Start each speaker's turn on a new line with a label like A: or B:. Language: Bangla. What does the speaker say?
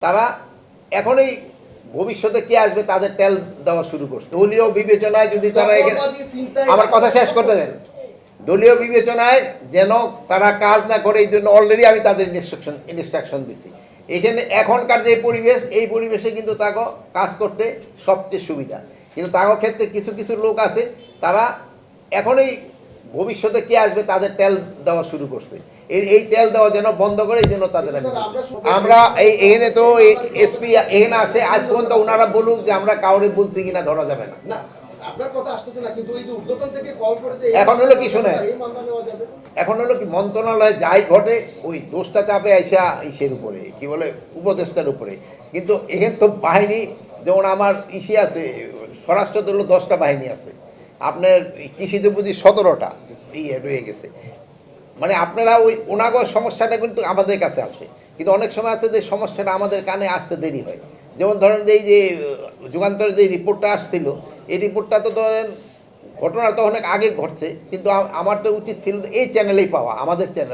A: তারা এখনই ভবিষ্যতে কে আসবে তাদের তেল দেওয়া শুরু করছে। দলীয় বিবেচনায় যদি তারা আমার কথা শেষ করতে দেন, দলীয় বিবেচনায় যেন তারা কাজ না করে এই জন্য অলরেডি আমি তাদের ইনস্ট্রাকশন দিছি। এখানে এখনকার যে পরিবেশ, এই পরিবেশে কিন্তু তাকে কাজ করতে সবচেয়ে সুবিধা। কিন্তু তার ক্ষেত্রে কিছু কিছু লোক আছে, তারা এখনই ভবিষ্যতে কে আসবে তাদের তেল দেওয়া শুরু করছে। এই তেল দেওয়া যেন বন্ধ করে, এই জন্য তাদের আমরা এখানে তো এসপি এখানে আসে, আজ পর্যন্ত ওনারা বলুক যে আমরা কাউরে বলছি কিনা ধরা যাবে না।
B: আপনার কথা আসতেছে না, কিন্তু ওই যে ঊর্ধ্বতন থেকে কল করে যে
A: এখন হলো কি শোনে,
B: এই মামলা নেওয়া যাবে,
A: এখন হলো কি মন্ত্রণালয়ে যাই ঘটে ওই দোষটা চাপে আইসা ইসের উপরে, কি বলে, উপদেষ্টার উপরে। কিন্তু এখানে তো বাহিনী, যেমন আমার ইসে আছে, স্বরাষ্ট্র দল 10টা বাহিনী আছে, আপনার কৃষিতে বুঝি 17টা ইয়ে রয়ে গেছে। মানে আপনারা ওই ওনাগর সমস্যাটা কিন্তু আমাদের কাছে আসে, কিন্তু অনেক সময় আছে যে সমস্যাটা আমাদের কানে আসতে দেরি হয়। যেমন ধরেন যে এই যে যুগান্তরের যে রিপোর্টটা আসছিল, এই রিপোর্টটা তো ধরেন ঘটনা তো অনেক আগে ঘটছে, কিন্তু আমার তো উচিত ছিল এই চ্যানেলেই পাওয়া, আমাদের চ্যানেল।